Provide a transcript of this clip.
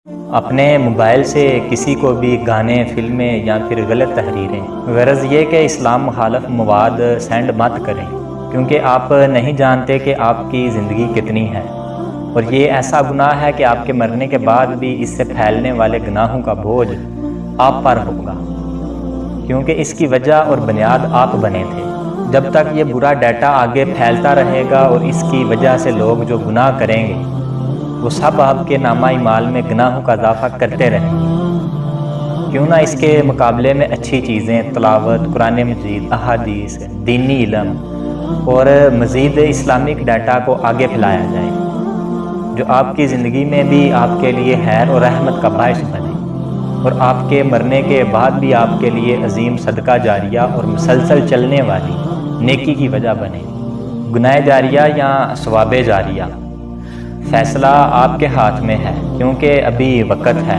اپنے موبائل سے کسی کو بھی گانے، فلمیں یا پھر غلط تحریریں، غرض یہ کہ اسلام مخالف مواد سینڈ مت کریں، کیونکہ آپ نہیں جانتے کہ آپ کی زندگی کتنی ہے، اور یہ ایسا گناہ ہے کہ آپ کے مرنے کے بعد بھی اس سے پھیلنے والے گناہوں کا بوجھ آپ پر ہوگا، کیونکہ اس کی وجہ اور بنیاد آپ بنے تھے۔ جب تک یہ برا ڈیٹا آگے پھیلتا رہے گا اور اس کی وجہ سے لوگ جو گناہ کریں گے وہ سب آپ کے نامہ اعمال میں گناہوں کا اضافہ کرتے رہیں گے۔ کیوں نہ اس کے مقابلے میں اچھی چیزیں، تلاوت، قرآن مجید، احادیث، دینی علم اور مزید اسلامک ڈیٹا کو آگے پھیلایا جائے، جو آپ کی زندگی میں بھی آپ کے لیے خیر اور رحمت کا باعث بنے، اور آپ کے مرنے کے بعد بھی آپ کے لیے عظیم صدقہ جاریہ اور مسلسل چلنے والی نیکی کی وجہ بنے۔ گناہ جاریہ یا ثواب جاریہ، فیصلہ آپ کے ہاتھ میں ہے، کیونکہ ابھی وقت ہے۔